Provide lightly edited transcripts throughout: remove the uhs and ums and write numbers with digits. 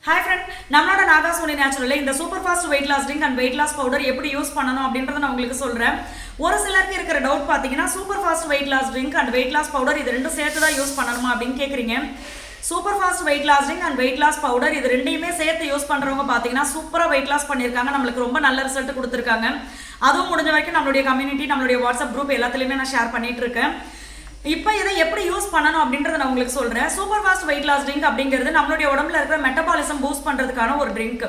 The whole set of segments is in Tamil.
Hi friend, நம்மளோட நாகாசோனி நேச்சுரல்ல இந்த super fast weight loss drink and weight loss powder எப்படி யூஸ் பண்ணணும் அப்படின்றத நான் உங்களுக்கு சொல்றேன். ஒரு சிலருக்கு இருக்கிற டவுட் பாத்தீங்கன்னா super fast weight loss drink and weight loss powder இது ரெண்டும் சேர்த்து தான் யூஸ் பண்ணணுமா அப்படின்னு கேக்குறீங்க. Super fast weight loss drink and weight loss powder இது ரெண்டையுமே சேர்த்து யூஸ் பண்றவங்க பாத்தீங்கன்னா சூப்பரா வெயிட் லாஸ் பண்ணிருக்காங்க. நமக்கு ரொம்ப நல்ல ரிசல்ட் கொடுத்திருக்காங்க. அதுவும் முடிஞ்ச வரைக்கும் நம்மளுடைய கம்யூனிட்டி நம்மளுடைய வாட்ஸ்அப் குரூப் எல்லாத்துலயுமே நான் ஷேர் பண்ணிட்டு இருக்கேன். இப்போ இதை எப்படி யூஸ் பண்ணணும் அப்படின்றத நான் உங்களுக்கு சொல்றேன். Super fast weight loss drink அப்படிங்கிறது நம்மளுடைய உடம்புல இருக்கிற மெட்டபாலிசம் பூஸ்ட் பண்றதுக்கான ஒரு ட்ரிங்க்.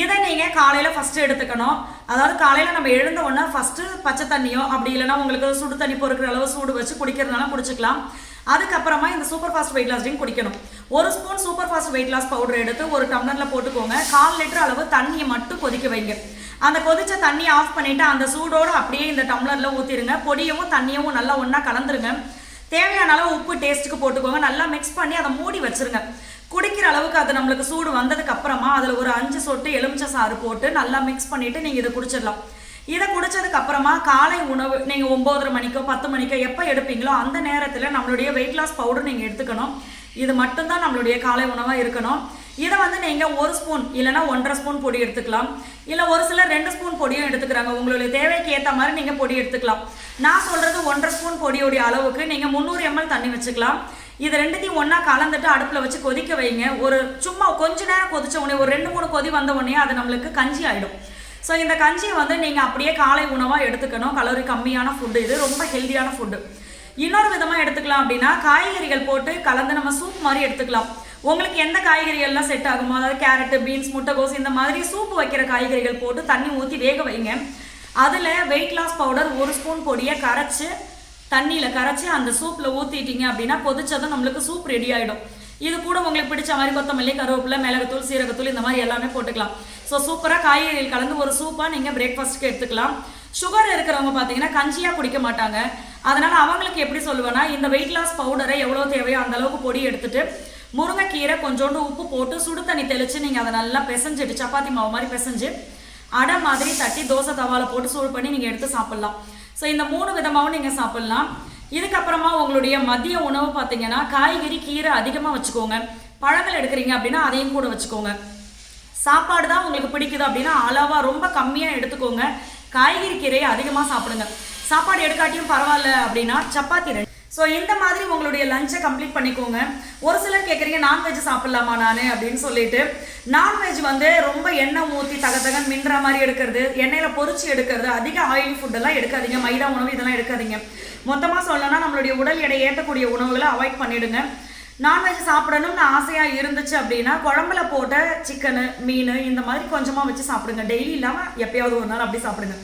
இதை நீங்க காலையில ஃபர்ஸ்ட் எடுத்துக்கணும். அதாவது காலையில நம்ம எழுந்த உடனே ஃபர்ஸ்ட் பச்சை தண்ணியோ அப்படி இல்லைன்னா உங்களுக்கு சுடு தண்ணி பொறுக்கிற அளவு சூடு வச்சு குடிக்கிறதுனால குடிச்சுக்கலாம். அதுக்கப்புறமா இந்த super fast weight loss drink குடிக்கணும். ஒரு spoon super fast weight loss powder எடுத்து ஒரு டம்ளர்ல போட்டுக்கோங்க. 1/4 லிட்டர் அளவு தண்ணியை மட்டும் கொதிக்க வைங்க. அந்த கொதிச்ச தண்ணி ஆஃப் பண்ணிட்டு அந்த சூடோட அப்படியே இந்த டம்ளர்ல ஊத்திருங்க. பொடியவும் தண்ணியவும் நல்லா ஒண்ணா கலந்துருங்க. தேவையான அளவு உப்பு டேஸ்ட்டுக்கு போட்டுக்கோங்க. நல்லா மிக்ஸ் பண்ணி அதை மூடி வச்சிருங்க. குடிக்கிற அளவுக்கு அது நம்மளுக்கு சூடு வந்ததுக்கு அப்புறமா அதில் ஒரு 5 சொட்டு எலுமிச்சை சாறு போட்டு நல்லா மிக்ஸ் பண்ணிட்டு நீங்கள் இதை குடிச்சிடலாம். இதை குடிச்சதுக்கு அப்புறமா காலை உணவு நீங்கள் 9:30 மணிக்கோ 10 மணிக்கோ எப்போ எடுப்பீங்களோ அந்த நேரத்தில் நம்மளுடைய வெயிட் லாஸ் பவுடர் நீங்கள் எடுத்துக்கணும். இது மட்டும்தான் நம்மளுடைய காலை உணவாக இருக்கணும். இதை நீங்கள் 1 ஸ்பூன் இல்லைன்னா 1.5 ஸ்பூன் பொடி எடுத்துக்கலாம். இல்லை ஒரு சிலர் 2 ஸ்பூன் பொடியும் எடுத்துக்கிறாங்க. உங்களுடைய தேவைக்கு ஏற்ற மாதிரி நீங்கள் பொடி எடுத்துக்கலாம். நான் சொல்கிறது 1.5 ஸ்பூன் பொடியோடைய அளவுக்கு நீங்கள் 300 ml தண்ணி வச்சுக்கலாம். இது ரெண்டுத்தையும் ஒன்றா கலந்துட்டு அடுப்பில் வச்சு கொதிக்க வைங்க. ஒரு சும்மா கொஞ்ச நேரம் கொதிச்ச உடனே ஒரு 2-3 கொதி வந்த உடனே அது நம்மளுக்கு கஞ்சி ஆகிடும். ஸோ இந்த கஞ்சியை நீங்கள் அப்படியே காலை உணவாக எடுத்துக்கணும். கலோரி கம்மியான ஃபுட்டு, இது ரொம்ப ஹெல்த்தியான ஃபுட்டு. இன்னொரு விதமாக எடுத்துக்கலாம் அப்படின்னா காய்கறிகள் போட்டு கலந்து நம்ம சூப் மாதிரி எடுத்துக்கலாம். உங்களுக்கு எந்த காய்கறிகள்லாம் செட் ஆகுமோ, அதாவது கேரட்டு, பீன்ஸ், முட்டைகோஸ் இந்த மாதிரி சூப்பு வைக்கிற காய்கறிகள் போட்டு தண்ணி ஊற்றி வேக வைங்க. அதில் வெயிட் லாஸ் பவுடர் 1 ஸ்பூன் பொடியை கரைச்சி தண்ணியில் கரைச்சி அந்த சூப்பில் ஊற்றிட்டீங்க அப்படின்னா கொதிச்சதும் நம்மளுக்கு சூப் ரெடி ஆகிடும். இது கூட உங்களுக்கு பிடிச்ச மாதிரி கொத்தமல்லி, கருவேப்பிலை, மிளகுத்தூள், சீரகத்தூள் இந்த மாதிரி எல்லாமே போட்டுக்கலாம். ஸோ சூப்பராக காய்கறிகள் கலந்து ஒரு சூப்பாக நீங்கள் பிரேக்ஃபாஸ்ட்டுக்கு எடுத்துக்கலாம். சுகர் இருக்கிறவங்க பார்த்தீங்கன்னா கஞ்சியாக குடிக்க மாட்டாங்க. அதனால் அவங்களுக்கு எப்படி சொல்லுவேன்னா, இந்த வெயிட் லாஸ் பவுடரை எவ்வளோ தேவையோ அந்த அளவுக்கு பொடி எடுத்துட்டு முருங்கைக்கீரை கொஞ்சோண்டு உப்பு போட்டு சுடு தண்ணி தெளித்து நீங்கள் அதை நல்லா பிசைஞ்சிட்டு சப்பாத்தி மாவு மாதிரி பிசைஞ்சு அடை மாதிரி தட்டி தோசை தவாவில் போட்டு சூடு பண்ணி நீங்கள் எடுத்து சாப்பிட்லாம். ஸோ இந்த 3 விதமாகவும் நீங்கள் சாப்பிட்லாம். இதுக்கப்புறமா உங்களுடைய மதிய உணவு பார்த்தீங்கன்னா காய்கறி, கீரை அதிகமாக வச்சுக்கோங்க. பழங்கள் எடுக்கிறீங்க அப்படின்னா அதையும் கூட வச்சுக்கோங்க. சாப்பாடு தான் உங்களுக்கு பிடிக்குது அப்படின்னா அளவாக ரொம்ப கம்மியாக எடுத்துக்கோங்க. காய்கறி கீரையை அதிகமாக சாப்பிடுங்க. சாப்பாடு எடுக்காட்டியும் பரவாயில்ல அப்படின்னா சப்பாத்தி 2. ஸோ இந்த மாதிரி உங்களுடைய லஞ்சை கம்ப்ளீட் பண்ணிக்கோங்க. ஒரு சிலர் கேட்குறீங்க நான்வெஜ் சாப்பிட்லாமா நான் அப்படின்னு சொல்லிட்டு. நான்வெஜ் ரொம்ப எண்ணெய் ஊற்றி தகத்தகன் மின்ற மாதிரி எடுக்கிறது, எண்ணெயில் பொரிச்சு எடுக்கிறது, அதிக ஆயிலி ஃபுட்டெல்லாம் எடுக்காதீங்க. மைதா உணவு இதெல்லாம் எடுக்காதீங்க. மொத்தமாக சொல்லணும்னா நம்மளுடைய உடல் எடை ஏற்றக்கூடிய உணவுகளை அவாய்ட் பண்ணிவிடுங்க. நான்வெஜ் சாப்பிடணும்னு ஆசையாக இருந்துச்சு அப்படின்னா குழம்புல போட்ட சிக்கனு, மீன் இந்த மாதிரி கொஞ்சமாக வச்சு சாப்பிடுங்க. டெய்லி இல்லாமல் எப்பயாவது ஒரு நாள் அப்படி சாப்பிடுங்க.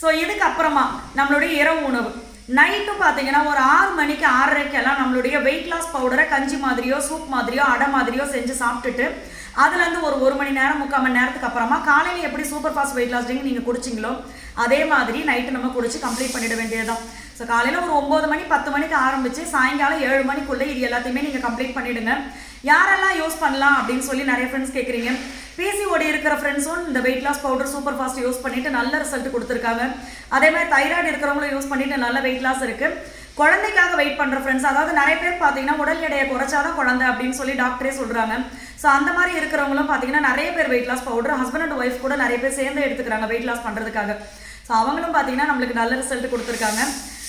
ஸோ இதுக்கப்புறமா நம்மளுடைய இரவு உணவு நைட்டும் பார்த்தீங்கன்னா ஒரு 6 மணிக்கு 6:30க்கெல்லாம் நம்மளுடைய வெயிட் லாஸ் பவுடரை கஞ்சி மாதிரியோ சூப் மாதிரியோ அடை மாதிரியோ செஞ்சு சாப்பிட்டுட்டு அதுலேருந்து ஒரு 1 மணி நேரம் 3/4 மணி நேரத்துக்கு அப்புறமா காலையில் எப்படி super fast weight loss drink நீங்கள் குடிச்சிங்களோ அதே மாதிரி நைட்டு நம்ம குடிச்சு கம்ப்ளீட் பண்ணிட வேண்டியதுதான். ஸோ காலையில் ஒரு 9 மணி 10 மணிக்கு ஆரம்பித்து சாயங்காலம் 7 மணிக்குள்ளே இது எல்லாத்தையுமே நீங்கள் கம்ப்ளீட் பண்ணிவிடுங்க. யாரெல்லாம் யூஸ் பண்ணலாம் அப்படின்னு சொல்லி நிறைய ஃப்ரெண்ட்ஸ் கேட்குறீங்க. பிசிஓடி இருக்கிற ஃப்ரெண்ட்ஸும் இந்த weight loss powder super fast use பண்ணிட்டு நல்ல ரிசல்ட் கொடுத்துருக்காங்க. அதே மாதிரி தைராய்டு இருக்கிறவங்களும் யூஸ் பண்ணிட்டு நல்ல வெயிட் லாஸ் இருக்குது. குழந்தைக்காக வெயிட் பண்ணுற ஃப்ரெண்ட்ஸ், அதாவது நிறைய பேர் பார்த்தீங்கன்னா உடல் எடையை குறைச்சாதான் குழந்தை அப்படின்னு சொல்லி டாக்டரே சொல்கிறாங்க. ஸோ அந்த மாதிரி இருக்கிறவங்களும் பார்த்தீங்கன்னா நிறைய பேர் weight loss powder husband and wife கூட நிறைய பேர் சேர்ந்து எடுத்துக்கிறாங்க வெயிட் லாஸ் பண்ணுறதுக்காக. ஸோ அவங்களும் பார்த்தீங்கன்னா நம்மளுக்கு நல்ல ரிசல்ட் கொடுத்துருக்காங்க.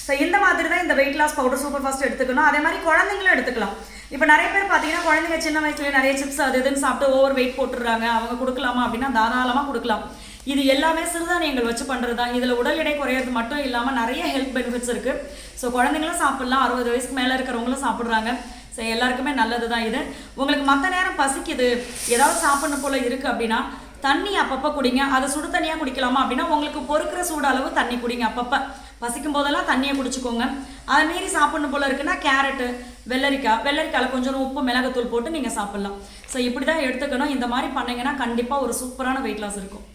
ஸோ இந்த மாதிரி தான் இந்த weight loss powder super fast எடுத்துக்கணும். அதே மாதிரி குழந்தைங்களும் எடுத்துக்கலாம். இப்போ நிறைய பேர் பார்த்தீங்கன்னா குழந்தைங்க சின்ன வயசுலேயே நிறைய சிப்ஸ் அது இதுன்னு சாப்பிட்டு ஓவர் வெயிட் போட்டுடுறாங்க. அவங்க கொடுக்கலாமா அப்படின்னா தாராளமாக கொடுக்கலாம். இது எல்லாமே சிறுதானியங்கள் வச்சு பண்ணுறது தான். இதில் உடல் எடை குறையிறது மட்டும் இல்லாமல் நிறைய ஹெல்த் பெனிஃபிட்ஸ் இருக்குது. ஸோ குழந்தைங்களும் சாப்பிட்லாம், 60 வயசுக்கு மேலே இருக்கிறவங்களும் சாப்பிட்றாங்க. ஸோ எல்லாருக்குமே நல்லது தான் இது. உங்களுக்கு மற்ற நேரம் பசிக்குது, ஏதாவது சாப்பிடணும் போல் இருக்குது அப்படின்னா தண்ணி அப்பப்போ குடிங்க. அதை சுடு தண்ணியாக குடிக்கலாமா அப்படின்னா உங்களுக்கு பொறுக்கிற சூடு அளவு தண்ணி குடிங்க. அப்பப்போ பசிக்கும் போதெல்லாம் தண்ணியை குடிச்சுக்கோங்க. அதை மீறி சாப்பிடணும் போல் இருக்குன்னா கேரட்டு, வெள்ளரிக்காயில் கொஞ்சம் உப்பு மிளகுத்தூள் போட்டு நீங்கள் சாப்பிட்லாம். ஸோ இப்படி தான் எடுத்துக்கணும். இந்த மாதிரி பண்ணிங்கன்னா கண்டிப்பாக ஒரு சூப்பரான வெயிட் லாஸ் இருக்கும்.